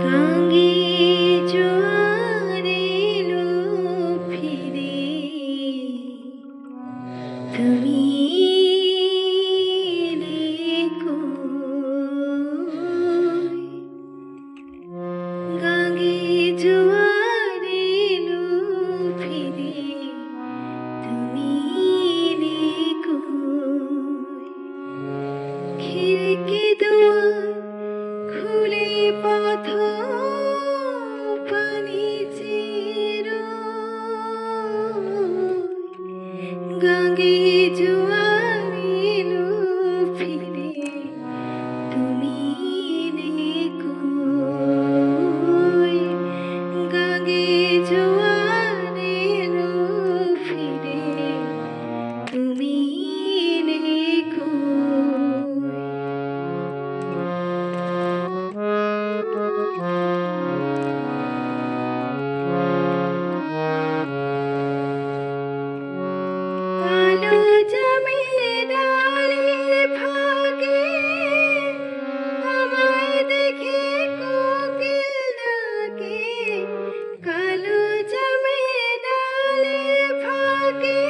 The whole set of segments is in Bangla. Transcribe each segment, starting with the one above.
গাঙ্গে জোয়ার এলো ফিরে, তুমি এলে কই? গাঙ্গে জোয়ার এলো ফিরে, তুমি এলে কই? খিড়কি দুয়ার খুলে পথ পানি চিরোয়। গাঙ্গে জোয়ার এলো ফিরে, তুমি এলে কই? গাঙ্গে জোয়ার এলো ফিরে, তুমি এলে কই? কালো জামের ডালের ফাঁকে আমায় দেখে কোকিল ডাকে। কালো জামের ডালের ফাঁকে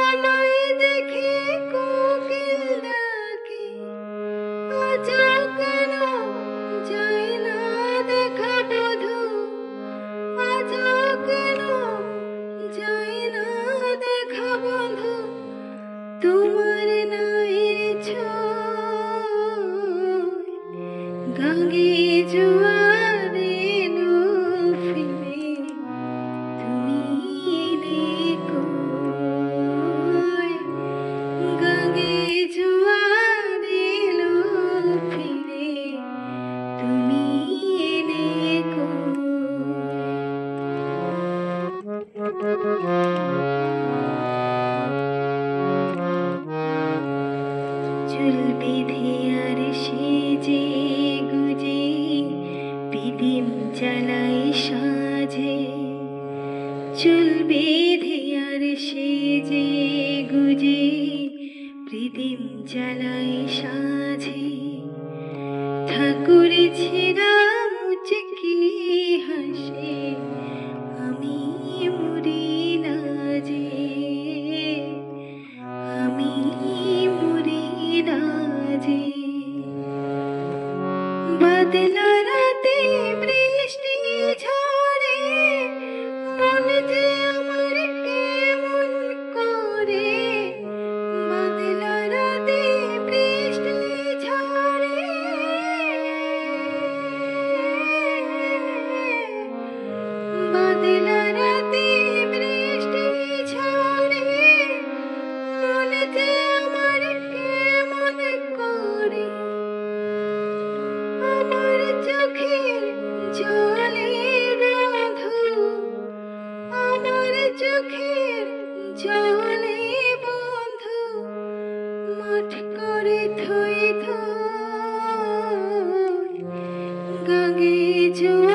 আমায় দেখে কোকিল ডাকে। আজ কেন যায় না দেখা বধূ, আজ কেন যায় না দেখা বন্ধু, তোমার নায়ের ছোঁয়। গাঙ্গে জোয়ার এলো ফিরে, তুমি এলে কই? গাঙ্গে জোয়ার এলো ফিরে, তুমি এলে কই? চুল বেঁধে আর সেজে গুজে পিদিম চালাই সাজে। চুল বেঁধে আর সেজে গুজে প্রীতিম চালাই সাজে। ঠাকুর ছেঁড়া মুচকি হাসে, আমি মরি লাজে, আমি মরি লাজে। বাদলা রাতে বৃষ্টি ঝরে, মন যে আমার কেমন করে। বাদলা রাতে বৃষ্টি ঝরে, বাদলা রাতে বৃষ্টি ঝরে, মন যে আমার কেমন করে। আমার চোখের জলে বন্ধু, আমার চোখের জলে বন্ধু মাঠ করে থই থই। গাঙ্গে জোয়ার